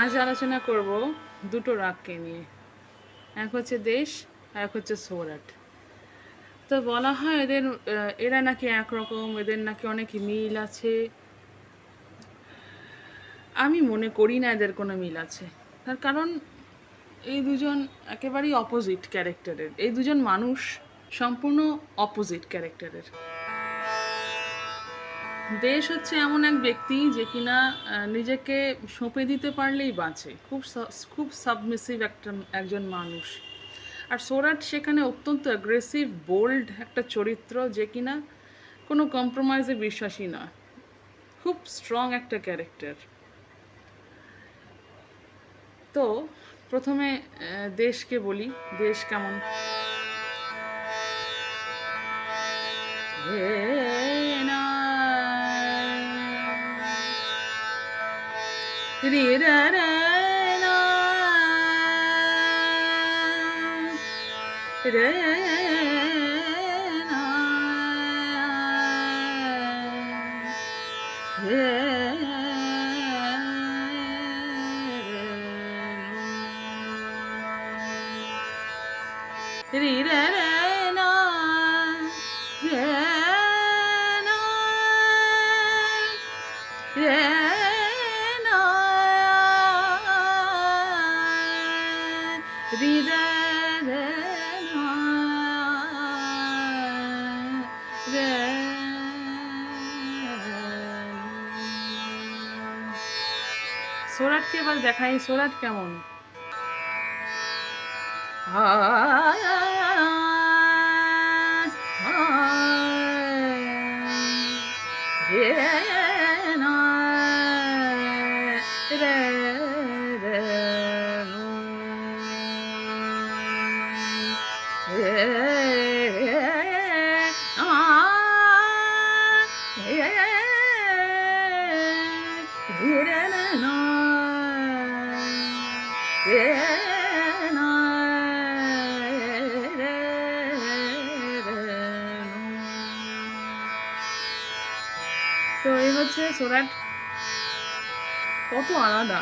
আজ আলোচনা করব দুটো রাগকে নিয়ে। এক হচ্ছে দেশ আর এক হচ্ছে সৌরাট। তো বলা হয় এরা নাকি একরকম, এদের নাকি অনেক মিল আছে। আমি মনে করি না এদের কোনো মিল আছে। তার কারণ এই দুজন একেবারেই অপোজিট ক্যারেক্টারের। এই দুজন মানুষ সম্পূর্ণ অপোজিট ক্যারেক্টারের। দেশ হচ্ছে এমন এক ব্যক্তি যে কিনা নিজেকে সঁপে দিতে পারলেই বাঁচে, খুব সাবমিসিভ একজন মানুষ। আর সৌরাট সেখানে অত্যন্ত অ্যাগ্রেসিভ বোল্ড একটা চরিত্র, যে কিনা কোনো কম্প্রোমাইজে বিশ্বাসী নয়, খুব স্ট্রং একটা ক্যারেক্টার। তো প্রথমে দেশকে বলি, দেশ কেমন। রে রা রা না রে না রে রে রে রে না রে না রে না রে রে রে না রে। সৌরাটকে এবার দেখাই, সৌরাট কেমন। তো এই হচ্ছে সৌরাট, কত আলাদা।